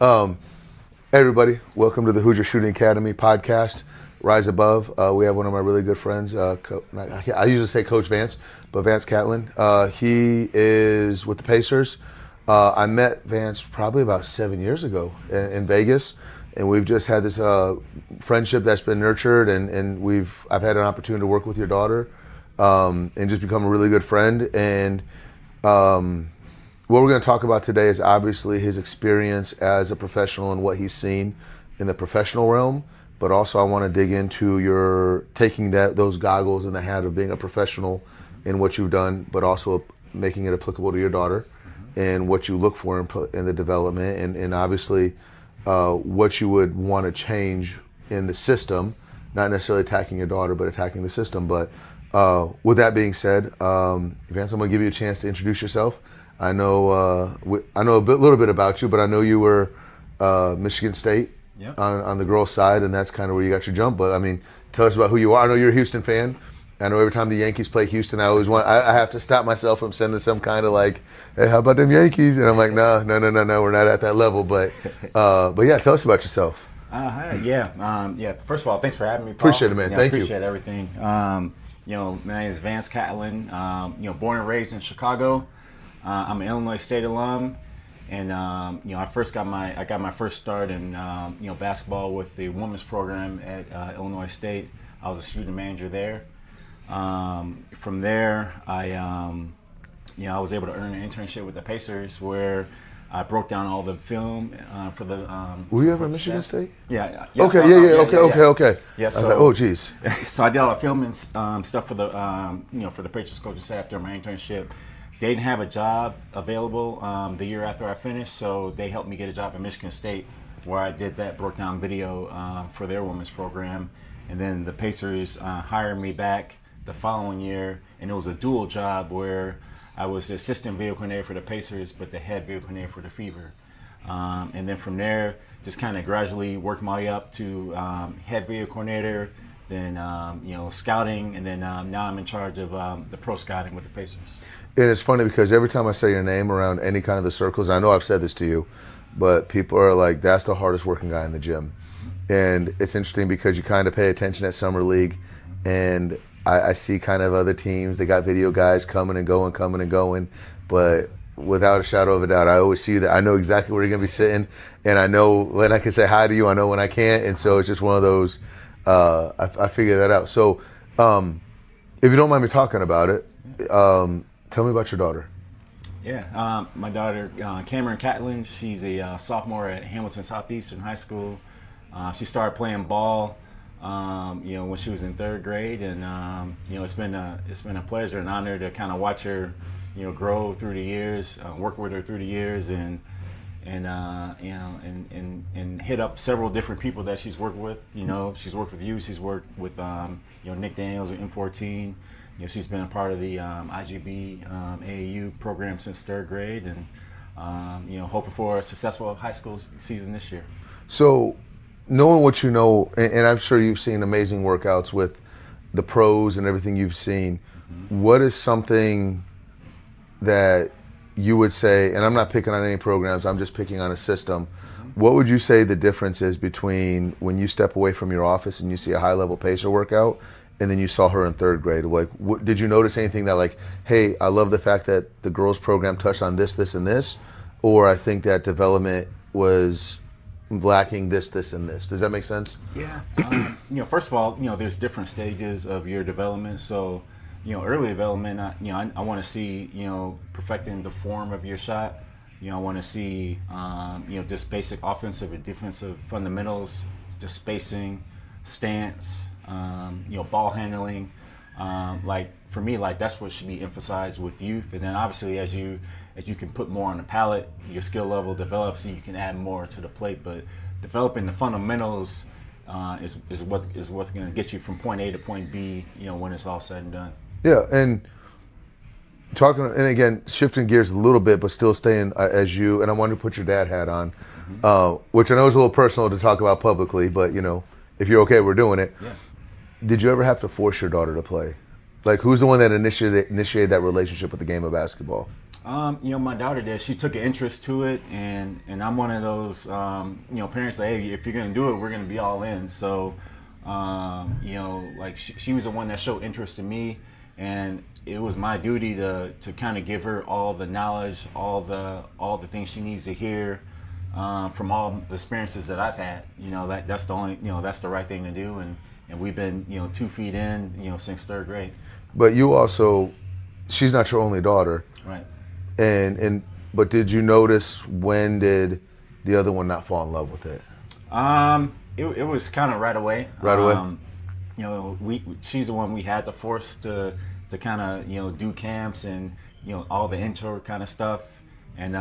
Hey everybody, welcome to the Hoosier Shooting Academy podcast, Rise Above. We have one of my really good friends, I usually say Coach Vance, but Vance Catlin. He is with the Pacers. I met Vance probably about 7 years ago in Vegas, and we've just had this friendship that's been nurtured, and I've had an opportunity to work with your daughter and just become a really good friend. And what we're going to talk about today is obviously his experience as a professional and what he's seen in the professional realm, but also I want to dig into your taking those goggles and the hat of being a professional in what you've done, but also making it applicable to your daughter and what you look for in the development, and obviously what you would want to change in the system, not necessarily attacking your daughter, but attacking the system. But with that being said, Vance, I'm going to give you a chance to introduce yourself. I know a little bit about you, but I know you were Michigan State on the girls' side, and that's kind of where you got your jump. But I mean, tell us about who you are. I know you're a Houston fan. I know every time the Yankees play Houston, I have to stop myself from sending some kind of like, hey, how about them Yankees? And I'm like, no, we're not at that level. But yeah, tell us about yourself. First of all, thanks for having me, Paul. Appreciate it, man. Thank you. Appreciate everything. My name is Vance Catlin. Born and raised in Chicago. I'm an Illinois State alum, and I got my first start in basketball with the women's program at Illinois State. I was a student manager there. From there, I was able to earn an internship with the Pacers, where I broke down all the film for the. Were you ever at Michigan State? Yeah. Okay. Yeah. So, I was like, oh, geez. So I did all the filming stuff for the for the Pacers coaching staff during my internship. They didn't have a job available the year after I finished, so they helped me get a job at Michigan State, where I did that broke down video for their women's program. And then the Pacers hired me back the following year, and it was a dual job where I was the assistant video coordinator for the Pacers, but the head video coordinator for the Fever. And then from there, just kind of gradually worked my way up to head video coordinator, then scouting, and then now I'm in charge of the pro scouting with the Pacers. And it's funny because every time I say your name around any kind of the circles, I know I've said this to you, but people are like, that's the hardest working guy in the gym. And it's interesting because you kind of pay attention at Summer League, and I see kind of other teams, they got video guys coming and going, but without a shadow of a doubt, I always see that. I know exactly where you're going to be sitting, and I know when I can say hi to you, I know when I can't, and so it's just one of those, I figure that out. So if you don't mind me talking about it, tell me about your daughter. Yeah, my daughter, Cameron Catlin, she's a sophomore at Hamilton Southeastern High School. She started playing ball, when she was in third grade, and it's been a pleasure and honor to kind of watch her, grow through the years, work with her through the years, and hit up several different people that she's worked with. She's worked with you, she's worked with Nick Daniels with M14. She's been a part of the IGB AAU program since third grade, and hoping for a successful high school season this year. So, knowing what you know, and I'm sure you've seen amazing workouts with the pros and everything you've seen, what is something that you would say, and I'm not picking on any programs, I'm just picking on a system, what would you say the difference is between when you step away from your office and you see a high-level pacer workout and then you saw her in third grade? Like, did you notice anything that like, hey, I love the fact that the girls program touched on this, and this, or I think that development was lacking this, and this? Does that make sense? Yeah. First of all, there's different stages of your development. So, early development, I want to see, perfecting the form of your shot. I want to see, just basic offensive and defensive fundamentals, just spacing, stance, ball handling. Like for me, like that's what should be emphasized with youth. And then obviously as you can put more on the palette, your skill level develops and you can add more to the plate. But developing the fundamentals is what's going to get you from point A to point B, when it's all said and done. Yeah, and again, shifting gears a little bit, but still staying as you, and I wanted to put your dad hat on, which I know is a little personal to talk about publicly, but if you're okay, we're doing it. Yeah. Did you ever have to force your daughter to play? Like, who's the one that initiated that relationship with the game of basketball? My daughter did. She took an interest to it, and I'm one of those, parents that, hey, if you're gonna do it, we're gonna be all in. So, like she was the one that showed interest in me, and it was my duty to kind of give her all the knowledge, all the things she needs to hear, from all the experiences that I've had. That's the only, that's the right thing to do, and we've been, 2 feet in, since 3rd grade. But you also, she's not your only daughter. Right. But did you notice, when did the other one not fall in love with it? It was kind of right away. Right away. She's the one we had to force to kind of do camps and all the intro kind of stuff, and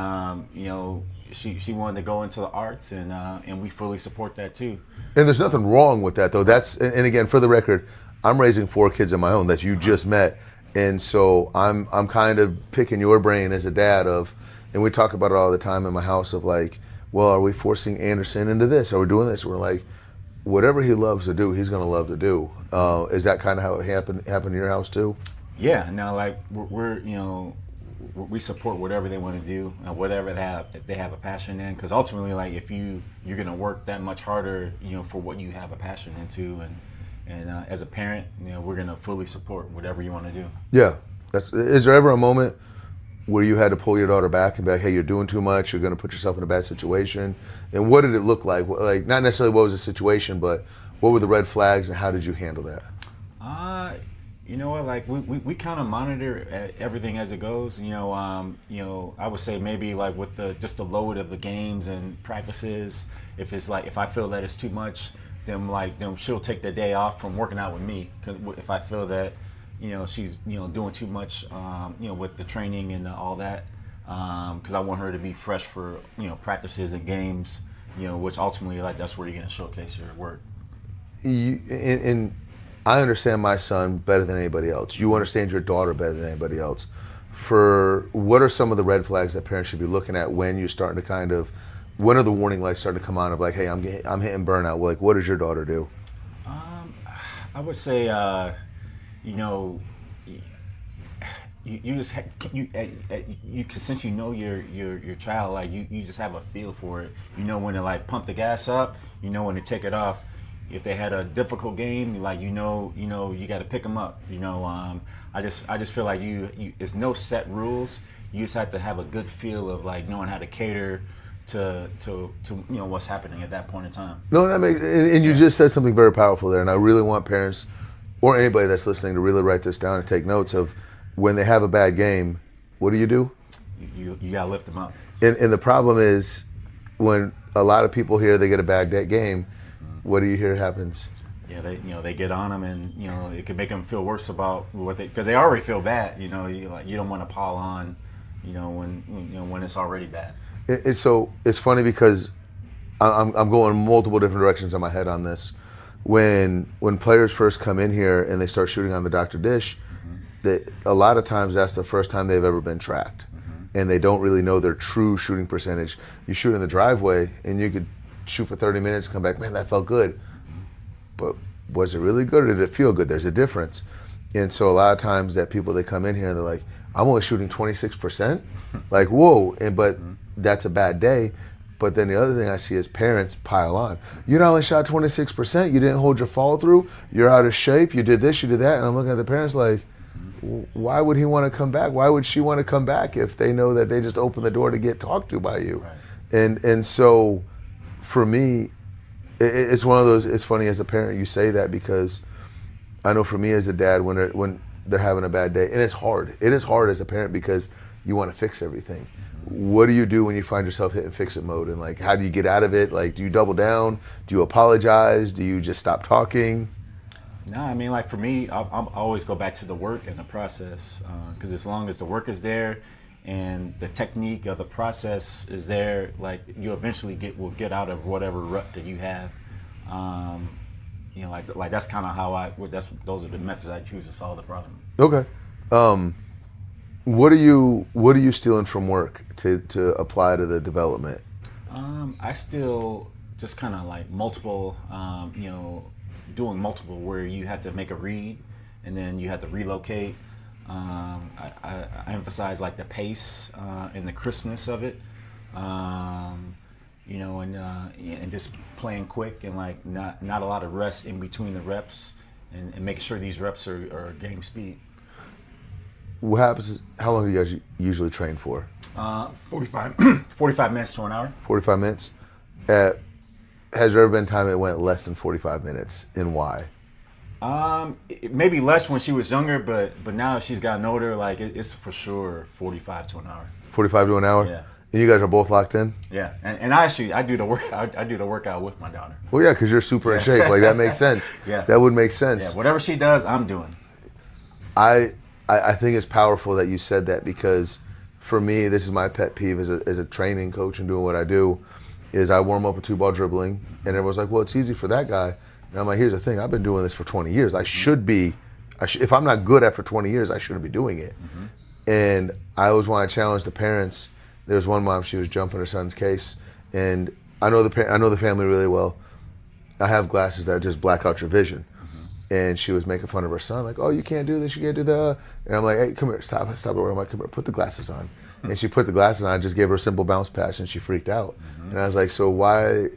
she wanted to go into the arts, and we fully support that too. And there's nothing wrong with that, though. And again, for the record, I'm raising 4 kids of my own that you just met. And so I'm kind of picking your brain as a dad and we talk about it all the time in my house of like, well, are we forcing Anderson into this? Are we doing this? We're like, whatever he loves to do, he's going to love to do. Is that kind of how it happened in your house too? Yeah. Now, like we support whatever they want to do and whatever they have a passion in. Because ultimately, like if you're going to work that much harder, for what you have a passion into, and as a parent, we're going to fully support whatever you want to do. Yeah. Is there ever a moment where you had to pull your daughter back and be like, hey, you're doing too much, you're going to put yourself in a bad situation? And what did it look like? Like, not necessarily what was the situation, but what were the red flags and how did you handle that? You know what, like we kind of monitor everything as it goes. I would say maybe like with just the load of the games and practices, if I feel that it's too much, then she'll take the day off from working out with me, because if I feel that she's doing too much with the training and all that, because I want her to be fresh for practices and games, which ultimately, like, that's where you're going to showcase your work. And I understand my son better than anybody else. You understand your daughter better than anybody else. What are some of the red flags that parents should be looking at when you're starting to when are the warning lights starting to come on of like, hey, I'm hitting burnout? Like, what does your daughter do? I would say, you just since your child, like you just have a feel for it. When to like pump the gas up, when to take it off. If they had a difficult game, like you got to pick them up. I just feel like it's no set rules. You just have to have a good feel of like knowing how to cater to what's happening at that point in time. No, that makes, and you just said something very powerful there, and I really want parents or anybody that's listening to really write this down and take notes of when they have a bad game, what do? You gotta lift them up. And the problem is when a lot of people hear they get a bad game, what do you hear happens? Yeah, they get on them, and it can make them feel worse about because they already feel bad. You don't want to pile on, when it's already bad. So it's funny because I'm going multiple different directions in my head on this. When players first come in here and they start shooting on the Dr. Dish, a lot of times that's the first time they've ever been tracked, and they don't really know their true shooting percentage. You shoot in the driveway and you could shoot for 30 minutes and come back, man, that felt good. But was it really good or did it feel good? There's a difference. And so a lot of times that people, they come in here and they're like, I'm only shooting 26%. Like, whoa. But that's a bad day. But then the other thing I see is parents pile on. You not only shot 26%, you didn't hold your follow through, you're out of shape, you did this, you did that. And I'm looking at the parents like, why would he want to come back? Why would she want to come back if they know that they just opened the door to get talked to by you? Right. And so for me, it's one of those, it's funny as a parent you say that, because I know for me as a dad, when they're having a bad day, and it's hard. It is hard as a parent because you want to fix everything. What do you do when you find yourself hitting fix-it mode? And like, how do you get out of it? Like, do you double down? Do you apologize? Do you just stop talking? No, I mean, like for me, I always go back to the work and the process, because as long as the work is there and the technique of the process is there, like you eventually will get out of whatever rut that you have. Like that's kind of how those are the methods I choose to solve the problem. Okay. What are you stealing from work to apply to the development? I still just kind of like multiple, doing multiple where you have to make a read and then you have to relocate. I emphasize like the pace and the crispness of it. And just playing quick and like not a lot of rest in between the reps, and making sure these reps are game speed. What happens? How long do you guys usually train for? 45 minutes to an hour. 45 minutes. Has there ever been time it went less than 45 minutes, and why? Maybe less when she was younger, but now she's gotten older. Like it's for sure 45 to an hour. 45 to an hour. Yeah. And you guys are both locked in. Yeah, and I do the work. I do the workout with my daughter. Well, yeah, because you're super in shape. Like that makes sense. Yeah. That would make sense. Yeah, whatever she does, I'm doing. I think it's powerful that you said that, because for me, this is my pet peeve as a training coach and doing what I do, is I warm up a 2-ball dribbling, and everyone's like, well, it's easy for that guy. And I'm like, here's the thing, I've been doing this for 20 years. I should be, if I'm not good after 20 years, I shouldn't be doing it. Mm-hmm. And I always want to challenge the parents. There was one mom, she was jumping her son's case, and I know the family really well. I have glasses that just black out your vision. And she was making fun of her son, like, oh, you can't do this, you can't do that. And I'm like, hey, come here, stop it. I'm like, come here, put the glasses on. And she put the glasses on. I just gave her a simple bounce pass, and she freaked out. Mm-hmm. And I was like, so why?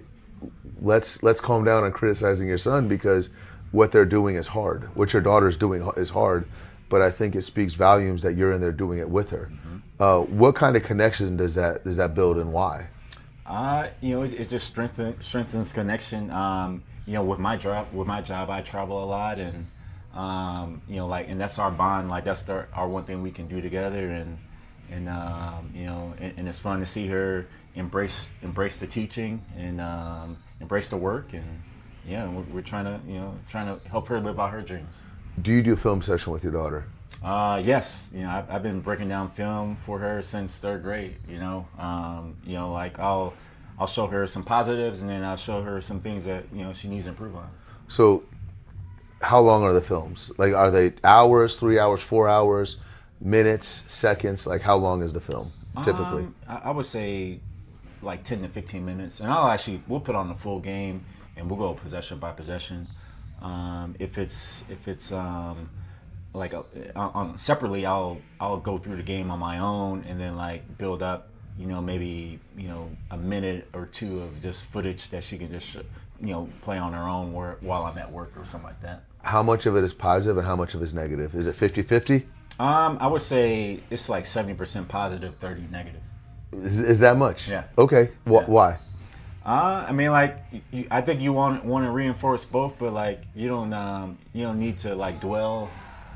Let's calm down on criticizing your son, because what they're doing is hard. What your daughter's doing is hard. But I think it speaks volumes that you're in there doing it with her. Mm-hmm. What kind of connection does that build, and why? It just strengthens the connection. With my job, I travel a lot, and and that's our bond. Like that's our one thing we can do together, and it's fun to see her embrace the teaching and embrace the work, and we're trying to help her live out her dreams. Do you do a film session with your daughter? Yes. I've been breaking down film for her since 3rd grade. Like I'll show her some positives, and then I'll show her some things that she needs to improve on. So, how long are the films? Like, are they hours, 3 hours, 4 hours, minutes, seconds? Like, how long is the film typically? I would say like 10 to 15 minutes, and we'll put on the full game, and we'll go possession by possession. If it's separately, I'll go through the game on my own, and then like build up. Maybe a minute or two of just footage that she can just play on her own while I'm at work or something like that. How much of it is positive and how much of it is negative? Is it 50-50? I would say it's like 70% positive, 30 negative. Is that much? Yeah. Okay. Yeah. Why? I think you want to reinforce both, but like you don't need to like dwell.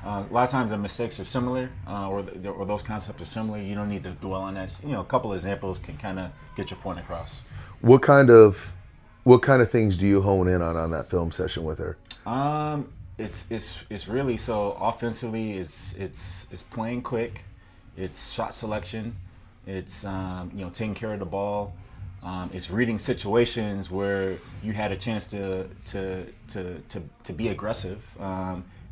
A lot of times the mistakes are similar, or those concepts are similar. You don't need to dwell on that. A couple of examples can kind of get your point across. What kind of things do you hone in on that film session with her? It's really, so offensively, it's playing quick, it's shot selection, it's taking care of the ball, it's reading situations where you had a chance to be aggressive.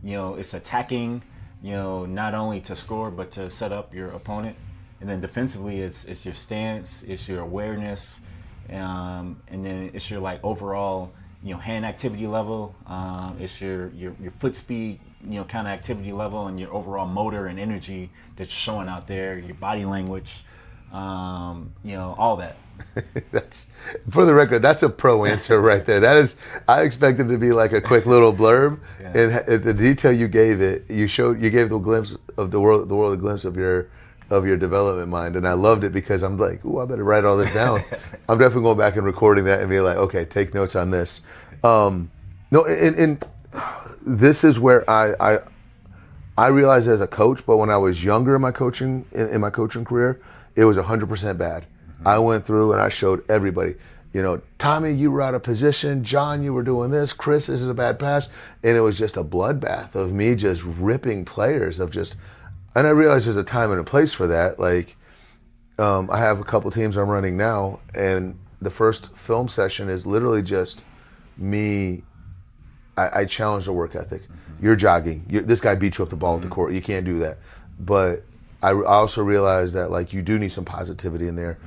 It's attacking, not only to score, but to set up your opponent. And then defensively, it's your stance, it's your awareness, and then it's your like overall, hand activity level. It's your foot speed, kind of activity level, and your overall motor and energy that you're showing out there, your body language, all that. That's, for the record, that's a pro answer right there. That is, I expected it to be like a quick little blurb, yeah. And the detail you gave it, you gave the glimpse of the world a glimpse of your development mind, and I loved it because I'm like, ooh, I better write all this down. I'm definitely going back and recording that and be like, okay, take notes on this. No, and this is where I realized as a coach, but when I was younger in my coaching career, it was 100% bad. I went through and I showed everybody, Tommy, you were out of position. John, you were doing this. Chris, this is a bad pass. And it was just a bloodbath of me just ripping players and I realized there's a time and a place for that. Like, I have a couple teams I'm running now, and the first film session is literally just me. I challenge the work ethic. Mm-hmm. You're jogging. This guy beat you up the ball at the court. You can't do that. But I also realized that like you do need some positivity in there.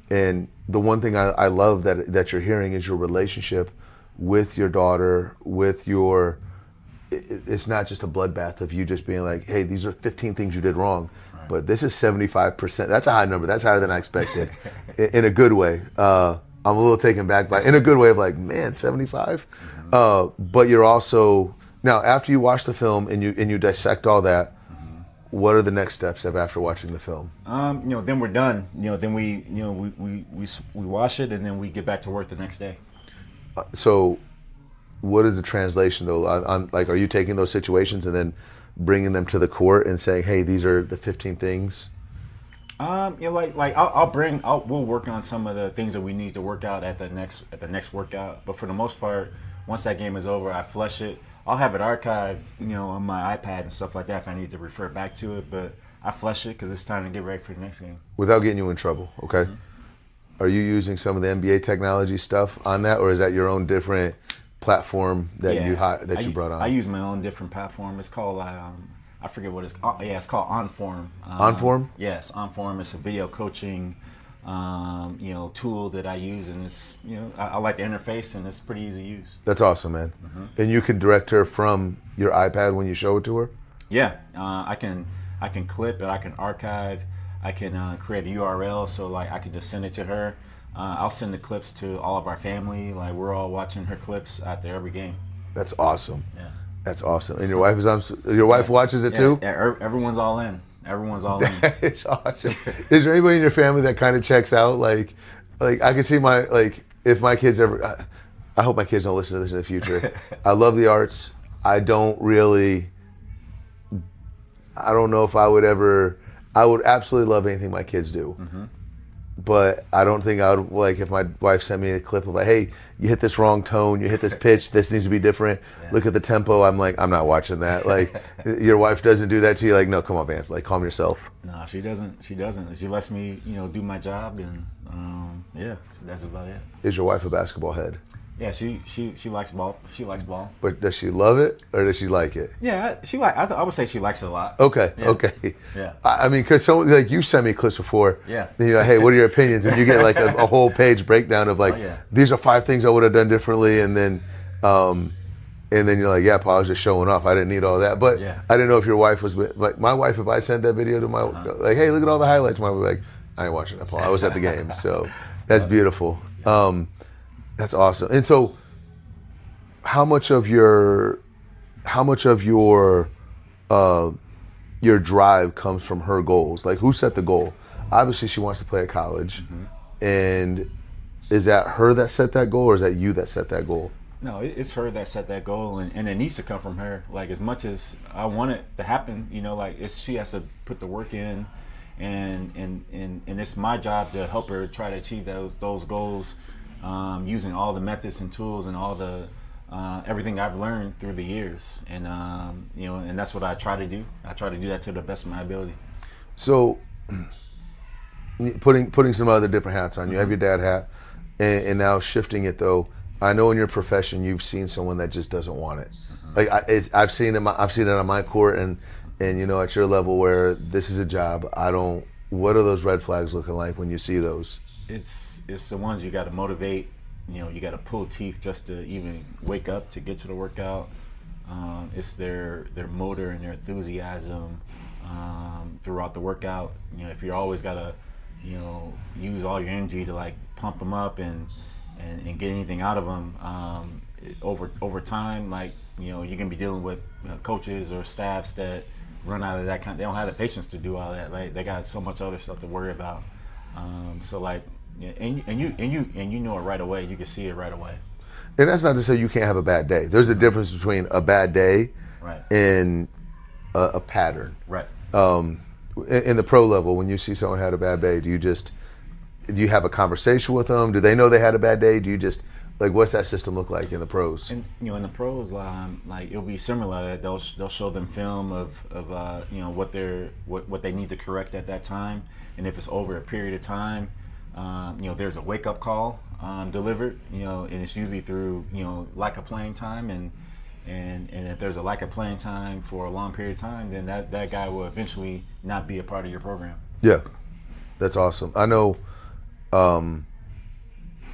And the one thing I love that you're hearing is your relationship with your daughter, with your it's not just a bloodbath of you just being like, hey, these are 15 things you did wrong, but this is 75%. That's a high number. That's higher than I expected, in a good way. I'm a little taken back by, in a good way of like, man, 75. But you're also now after you watch the film and you dissect all that. What are the next steps after watching the film? Then we're done. Then we wash it and then we get back to work the next day. So, what is the translation though? Like, are you taking those situations and then bringing them to the court and saying, "Hey, these are the 15 things"? We'll work on some of the things that we need to work out at the next workout. But for the most part, once that game is over, I flush it. I'll have it archived, on my iPad and stuff like that if I need to refer back to it. But I flush it because it's time to get ready for the next game. Without getting you in trouble, okay? Mm-hmm. Are you using some of the NBA technology stuff on that, or is that your own different platform that you brought on? I use my own different platform. It's called I forget what it's called. Yeah, it's called OnForm. OnForm? Yes, OnForm. It's a video coaching, tool that I use, and it's I like the interface, and it's pretty easy to use. That's awesome, man. Mm-hmm. And you can direct her from your iPad when you show it to her. Yeah, I can clip it. I can archive. I can create a URL, so like I can just send it to her. I'll send the clips to all of our family. Like we're all watching her clips after every game. That's awesome. Yeah, that's awesome. And your wife is on. Your wife watches it too. Yeah, everyone's all in. Everyone's all in. It's awesome. Is there anybody in your family that kind of checks out? Like I can see if my kids ever. I hope my kids don't listen to this in the future. I love the arts. I don't know if I would ever. I would absolutely love anything my kids do. Mm-hmm. But I don't think I would, like, if my wife sent me a clip of like, hey, you hit this wrong tone, you hit this pitch, this needs to be different. Yeah. Look at the tempo. I'm like, I'm not watching that. Like, your wife doesn't do that to you. Like, no, come on, Vance. Like, calm yourself. No, she doesn't. She doesn't. She lets me, do my job, and that's about it. Is your wife a basketball head? Yeah, she likes ball. She likes ball. But does she love it or does she like it? Yeah, I would say she likes it a lot. Okay, yeah. Okay. Yeah. I mean, because someone like you sent me clips before. Yeah. And you're like, hey, what are your opinions? And you get like a whole page breakdown of like, these are 5 things I would have done differently, and then you're like, yeah, Paul, I was just showing off. I didn't need all that. But I didn't know if your wife was like my wife. If I sent that video to my like, hey, look at all the highlights, my wife would be like, I ain't watching that, Paul. I was at the game. So that's beautiful. That's awesome. And so, how much of your drive comes from her goals? Like, who set the goal? Obviously, she wants to play at college, and is that her that set that goal, or is that you that set that goal? No, it's her that set that goal, and it needs to come from her. Like, as much as I want it to happen, she has to put the work in, and it's my job to help her try to achieve those goals. Using all the methods and tools and all the everything I've learned through the years, and and that's what I try to do. I try to do that to the best of my ability. So, putting some other different hats on, you have your dad hat, and now shifting it though. I know in your profession you've seen someone that just doesn't want it. Like I've seen it on my court, and at your level where this is a job. What are those red flags looking like when you see those? It's the ones you got to motivate. You got to pull teeth just to even wake up to get to the workout. It's their motor and their enthusiasm throughout the workout. If you're always got to use all your energy to like pump them up and get anything out of them, over time, like you can be dealing with coaches or staffs that run out of that kind. They don't have the patience to do all that. Like they got so much other stuff to worry about. So like. Yeah, and you know it right away. You can see it right away. And that's not to say you can't have a bad day. There's a difference between a bad day and a pattern. Right. In the pro level, when you see someone had a bad day, do you have a conversation with them? Do they know they had a bad day? Do you just like what's that system look like in the pros? And in the pros, like it'll be similar. They'll show them film of what they need to correct at that time, and if it's over a period of time. There's a wake-up call delivered, and it's usually through, lack of playing time, and if there's a lack of playing time for a long period of time, then that guy will eventually not be a part of your program. Yeah, that's awesome. I know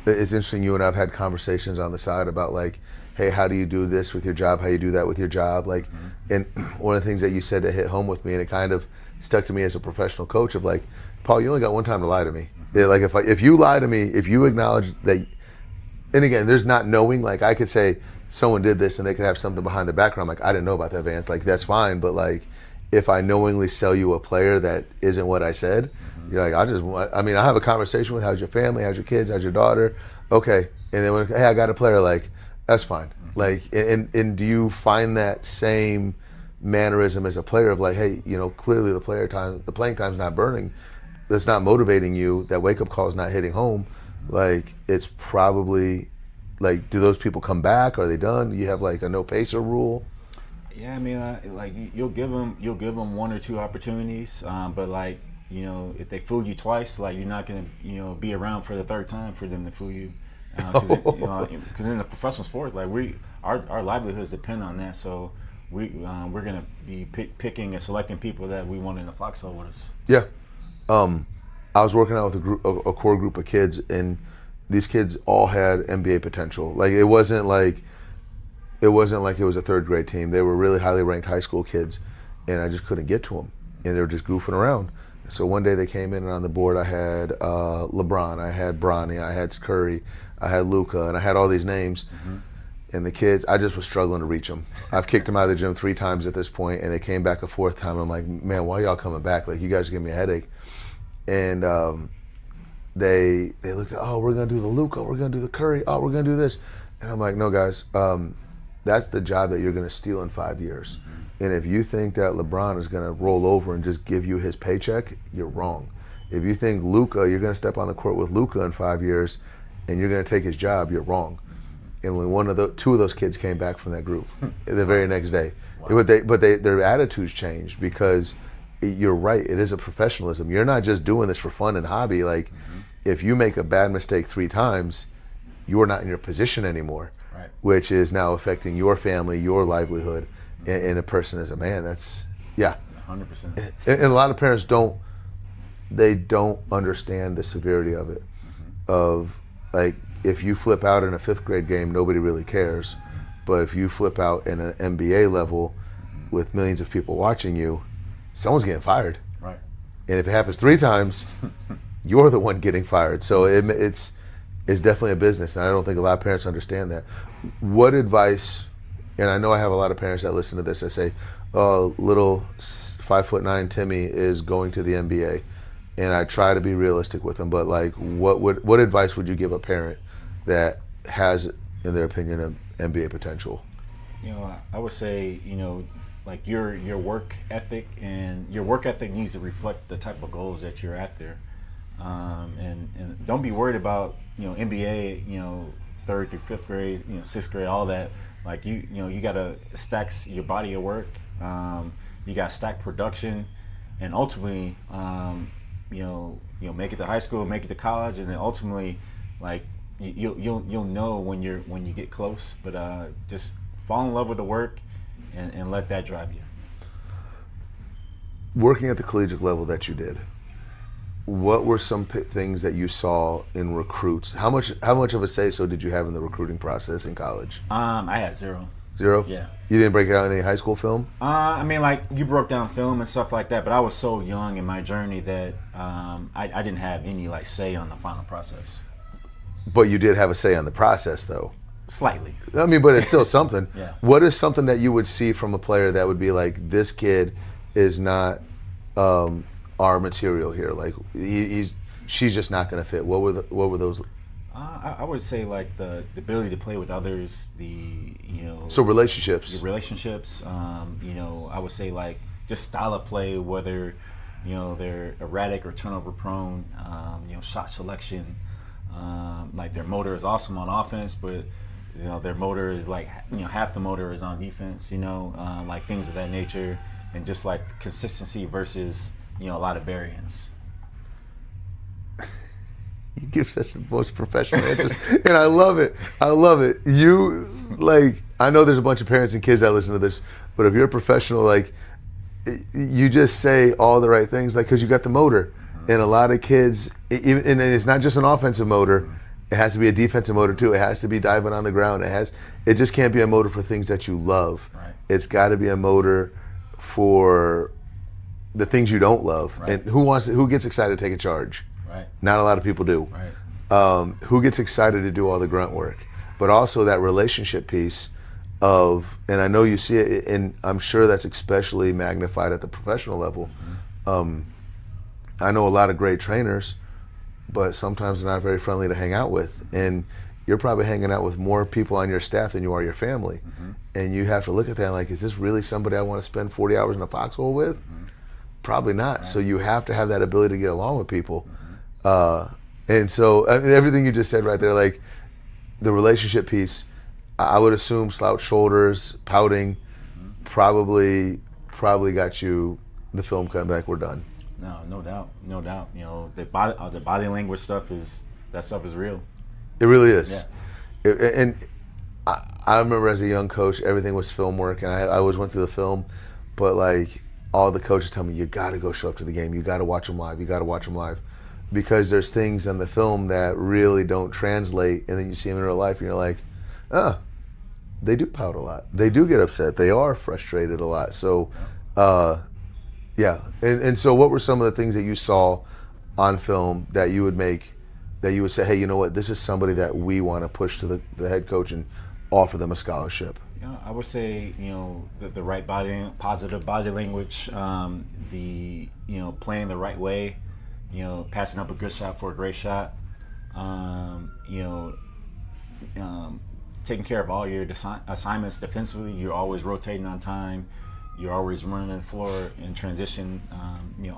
it's interesting. You and I've had conversations on the side about like, hey, how do you do this with your job? How you do that with your job? Like, and one of the things that you said that hit home with me, and it kind of stuck to me as a professional coach of like, Paul, you only got one time to lie to me. Yeah, like if you lie to me, if you acknowledge that, and again, there's not knowing. Like I could say someone did this and they could have something behind the background. Like I didn't know about that, Vance. Like that's fine, but like if I knowingly sell you a player that isn't what I said, you're like, I have a conversation with how's your family, how's your kids, how's your daughter, okay, and then when hey, I got a player, like that's fine. Like and do you find that same mannerism as a player of like, hey, clearly the playing time's not burning, that's not motivating you, that wake up call is not hitting home, like it's probably like, do those people come back? Are they done? Do you have like a no pacer rule? Yeah, I mean, like you'll give them one or two opportunities, but like if they fool you twice, like you're not gonna be around for the third time for them to fool you, because in the professional sports, like our livelihoods depend on that, so we're gonna be picking and selecting people that we want in the foxhole with us. Yeah, I was working out with a core group of kids, and these kids all had NBA potential. Like it wasn't like it was a third grade team. They were really highly ranked high school kids, and I just couldn't get to them, and they were just goofing around. So one day they came in, and on the board I had LeBron, I had Bronny, I had Curry, I had Luka, and I had all these names. And the kids, I just was struggling to reach them. I've kicked them out of the gym 3 times at this point, and they came back a 4th time. I'm like, man, why y'all coming back? Like, you guys are giving me a headache. And they looked at, oh, we're gonna do the Luka, we're gonna do the Curry, oh, we're gonna do this. And I'm like, no, guys, that's the job that you're gonna steal in 5 years. And if you think that LeBron is gonna roll over and just give you his paycheck, you're wrong. If you think Luka, you're gonna step on the court with Luka in 5 years, and you're gonna take his job, you're wrong. And only 2 of those kids came back from that group the very next day. Wow. But their attitudes changed, because you're right, it is a professionalism. You're not just doing this for fun and hobby. Like if you make a bad mistake 3 times, you are not in your position anymore, right, which is now affecting your family, your livelihood, and a person as a man. That's 100%. And a lot of parents don't understand the severity of it. Of like, if you flip out in a 5th grade game, nobody really cares. But if you flip out in an NBA level with millions of people watching you, someone's getting fired. Right. And if it happens 3 times, you're the one getting fired. So it's definitely a business, and I don't think a lot of parents understand that. What advice, and I know I have a lot of parents that listen to this that say, oh, little 5'9" Timmy is going to the NBA. And I try to be realistic with them, but like, what advice would you give a parent that has, in their opinion, an NBA potential? I would say, like your work ethic needs to reflect the type of goals that you're after, and don't be worried about NBA, 3rd through 5th grade, 6th grade, all that. Like you gotta stack your body of work, you gotta stack production, and ultimately, make it to high school, make it to college, and then ultimately, like you'll know when you get close. But just fall in love with the work, and let that drive you. Working at the collegiate level that you did, what were some things that you saw in recruits? How much of a say-so did you have in the recruiting process in college? I had 0. 0? Yeah. You didn't break it out in any high school film? I mean, like, you broke down film and stuff like that, but I was so young in my journey that I didn't have any like say on the final process. But you did have a say on the process, though. Slightly. I mean, but it's still something. Yeah. What is something that you would see from a player that would be like, this kid is not our material here? Like, she's just not going to fit. What were those? I would say like the ability to play with others, So relationships. Your relationships. I would say like just style of play, whether they're erratic or turnover prone. Shot selection. Like their motor is awesome on offense, but their motor is like half the motor is on defense. Like things of that nature, and just like consistency versus a lot of variance. You give such the most professional answers, and I love it. You, like, I know there's a bunch of parents and kids that listen to this, but if you're a professional, like, you just say all the right things, like, because you got the motor. And a lot of kids, and it's not just an offensive motor, It has to be a defensive motor too. It has to be diving on the ground. It just can't be a motor for things that you love. Right. It's got to be a motor for the things you don't love. Right. And who gets excited to take a charge? Right. Not a lot of people do. Right. Who gets excited to do all the grunt work? But also that relationship piece of, and I know you see it, and I'm sure that's especially magnified at the professional level. I know a lot of great trainers, but sometimes they're not very friendly to hang out with. And you're probably hanging out with more people on your staff than you are your family. And you have to look at that like, is this really somebody I want to spend 40 hours in a foxhole with? Probably not. Right. So you have to have that ability to get along with people. And so everything you just said right there, like the relationship piece, I would assume slouch shoulders, pouting, probably got you the film cut back. We're done. No doubt. You know, the body language stuff is real. It really is. Yeah. And I remember as a young coach, everything was film work, and I always went through the film, but like all the coaches tell me, you got to go show up to the game. You got to watch them live. Because there's things in the film that really don't translate, and then you see them in real life, and you're like, oh, they do pout a lot. They do get upset. They are frustrated a lot. So, yeah. And so what were some of the things that you saw on film that you would say, hey, you know what, this is somebody that we want to push to the head coach and offer them a scholarship? Yeah, I would say, you know, the right positive body language, playing the right way, you know, passing up a good shot for a great shot, taking care of all your assignments defensively. You're always rotating on time. You're always running the floor in transition.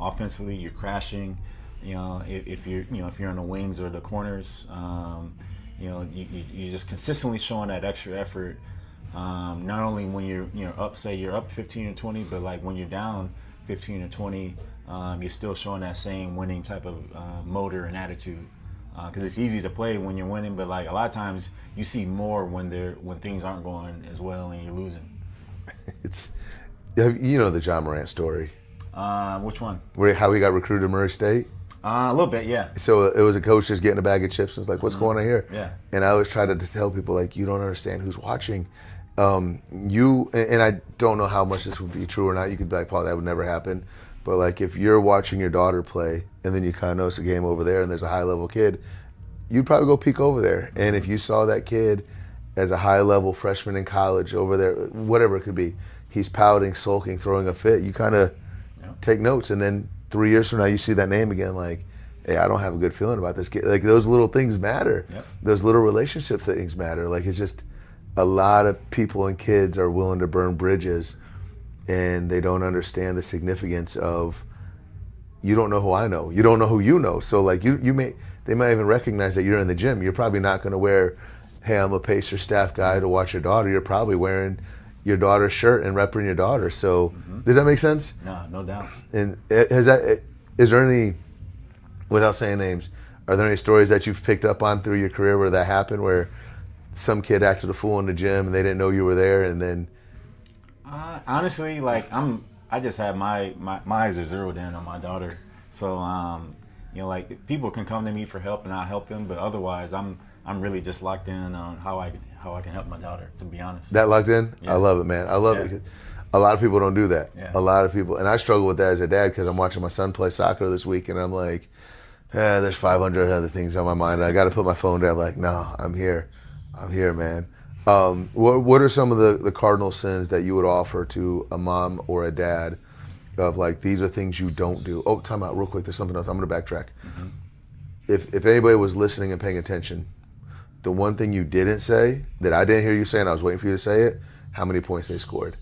Offensively, you're crashing. You know, if you're in the wings or the corners, you're just consistently showing that extra effort. Not only when you're up, say you're up 15 or 20, but like when you're down 15 or 20, you're still showing that same winning type of motor and attitude. Because it's easy to play when you're winning, but like a lot of times you see more when things aren't going as well and you're losing. You know the John Morant story. Which one? How he got recruited to Murray State? A little bit, yeah. So it was a coach just getting a bag of chips and it's like, what's going on here? Yeah. And I always try to tell people, like, you don't understand who's watching. And I don't know how much this would be true or not. You could be like, Paul, that would never happen. But like if you're watching your daughter play and then you kind of notice a game over there and there's a high-level kid, you'd probably go peek over there. And if you saw that kid as a high-level freshman in college over there, whatever it could be, he's pouting, sulking, throwing a fit, you kind of take notes. And then 3 years from now, you see that name again, like, hey, I don't have a good feeling about this kid. Like those little things matter. Yep. Those little relationship things matter. Like it's just a lot of people and kids are willing to burn bridges and they don't understand the significance of, you don't know who I know. You don't know who you know. So like they might even recognize that you're in the gym. You're probably not going to wear, hey, I'm a Pacer staff guy to watch your daughter. You're probably wearing your daughter's shirt and repping your daughter. So does that make sense? No doubt. And is there any, without saying names, are there any stories that you've picked up on through your career where that happened, where some kid acted a fool in the gym and they didn't know you were there, and then? Honestly, like I just have my eyes are zeroed in on my daughter. So like people can come to me for help and I'll help them, but otherwise I'm really just locked in on how I can help my daughter, to be honest. That locked in? Yeah. I love it, man. I love it. A lot of people don't do that. Yeah. A lot of people, and I struggle with that as a dad because I'm watching my son play soccer this week and I'm like, there's 500 other things on my mind. I got to put my phone down. I'm like, no, I'm here, man. What are some of the cardinal sins that you would offer to a mom or a dad of like, these are things you don't do? Oh, time out real quick. There's something else. I'm going to backtrack. If anybody was listening and paying attention, the one thing you didn't say that I didn't hear you say and I was waiting for you to say it, how many points they scored.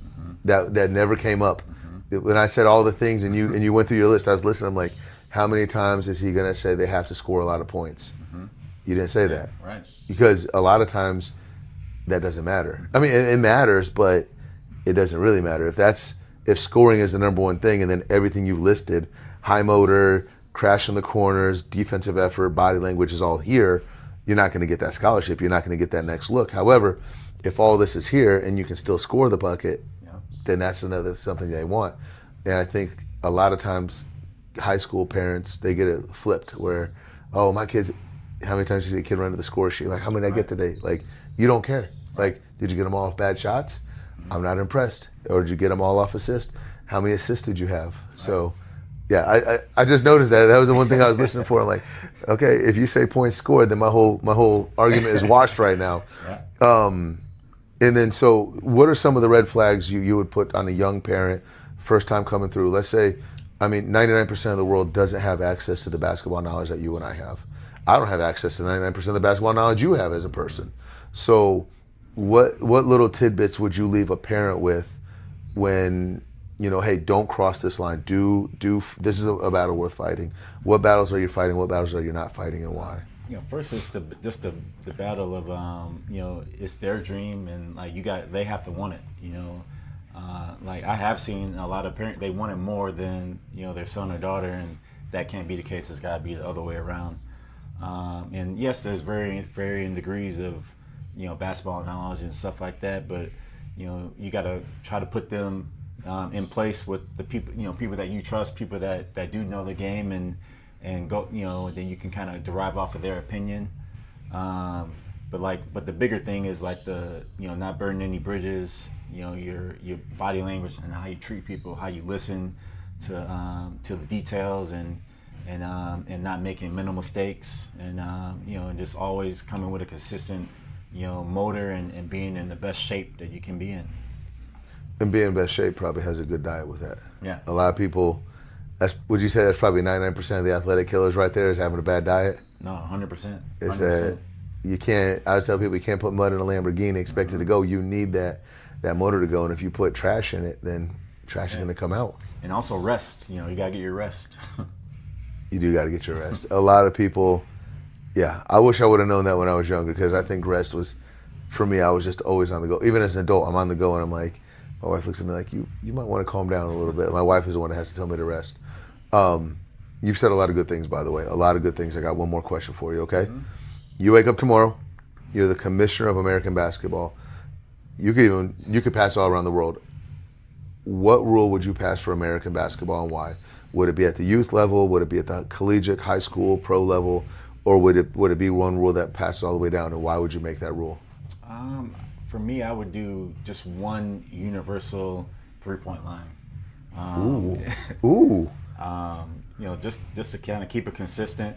That never came up. When I said all the things and you went through your list, I was listening. I'm like, how many times is he going to say they have to score a lot of points? You didn't say that. Right. Because a lot of times that doesn't matter. I mean, it matters, but it doesn't really matter. If scoring is the number one thing and then everything you listed, high motor, crash in the corners, defensive effort, body language is all here, you're not going to get that scholarship. You're not going to get that next look. However, if all this is here and you can still score the bucket, then that's something they want. And I think a lot of times high school parents, they get it flipped where, oh, my kid's, how many times you see a kid run to the score sheet, like, how many did I get today? Like, you don't care. Like, did you get them all off bad shots? I'm not impressed. Or did you get them all off assist? How many assists did you have? So, yeah, I just noticed that. That was the one thing I was listening for. I'm like, okay, if you say points scored, then my whole argument is washed right now. And then, so what are some of the red flags you would put on a young parent, first time coming through? Let's say, 99% of the world doesn't have access to the basketball knowledge that you and I have. I don't have access to 99% of the basketball knowledge you have as a person. So what little tidbits would you leave a parent with when, hey, don't cross this line. This is a battle worth fighting. What battles are you fighting? What battles are you not fighting, and why? First is the battle of it's their dream, and like they have to want it. Like I have seen a lot of parents, they want it more than their son or daughter, and that can't be the case. It's got to be the other way around. And yes, there's varying degrees of basketball knowledge and stuff like that, but you got to try to put them in place with the people people that you trust, people that do know the game, and go then you can kind of derive off of their opinion. But the bigger thing is like the not burning any bridges. Your body language and how you treat people, how you listen to the details, and not making mental mistakes, and just always coming with a consistent motor, and being in the best shape that you can be in. And being in best shape probably has a good diet with that. Yeah. A lot of people, would you say that's probably 99% of the athletic killers right there, is having a bad diet? No, 100%. Is that you can't, I tell people, you can't put mud in a Lamborghini and expect it to go. You need that motor to go, and if you put trash in it, then trash is going to come out. And also rest. You got to get your rest. You do got to get your rest. A lot of people, I wish I would have known that when I was younger, because I think rest was, for me, I was just always on the go. Even as an adult, I'm on the go, and I'm like, my wife looks at me like, you might want to calm down a little bit. My wife is the one that has to tell me to rest. You've said a lot of good things, by the way. A lot of good things. I got one more question for you, okay? Mm-hmm. You wake up tomorrow. You're the commissioner of American basketball. You could pass all around the world. What rule would you pass for American basketball, and why? Would it be at the youth level? Would it be at the collegiate, high school, pro level? Or would it be one rule that passes all the way down, and why would you make that rule? For me, I would do just one universal 3-point line. Ooh. Just to kind of keep it consistent.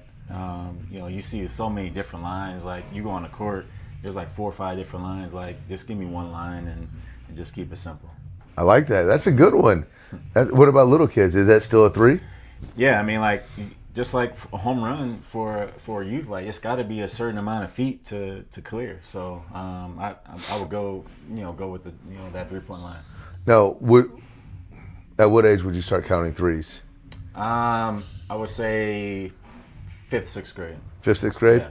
You see so many different lines. Like you go on the court, there's like 4 or 5 different lines. Like just give me one line and just keep it simple. I like that. That's a good one. What about little kids? Is that still a 3? Yeah, just like a home run for youth, like it's got to be a certain amount of feet to clear. So I would go with the that 3-point line. Now, at what age would you start counting threes? I would say 5th, 6th grade. 5th, 6th grade, yeah.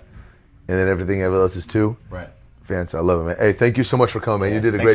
And then everything else is 2. Right. Vance, I love it, man. Hey, thank you so much for coming, man. You did a great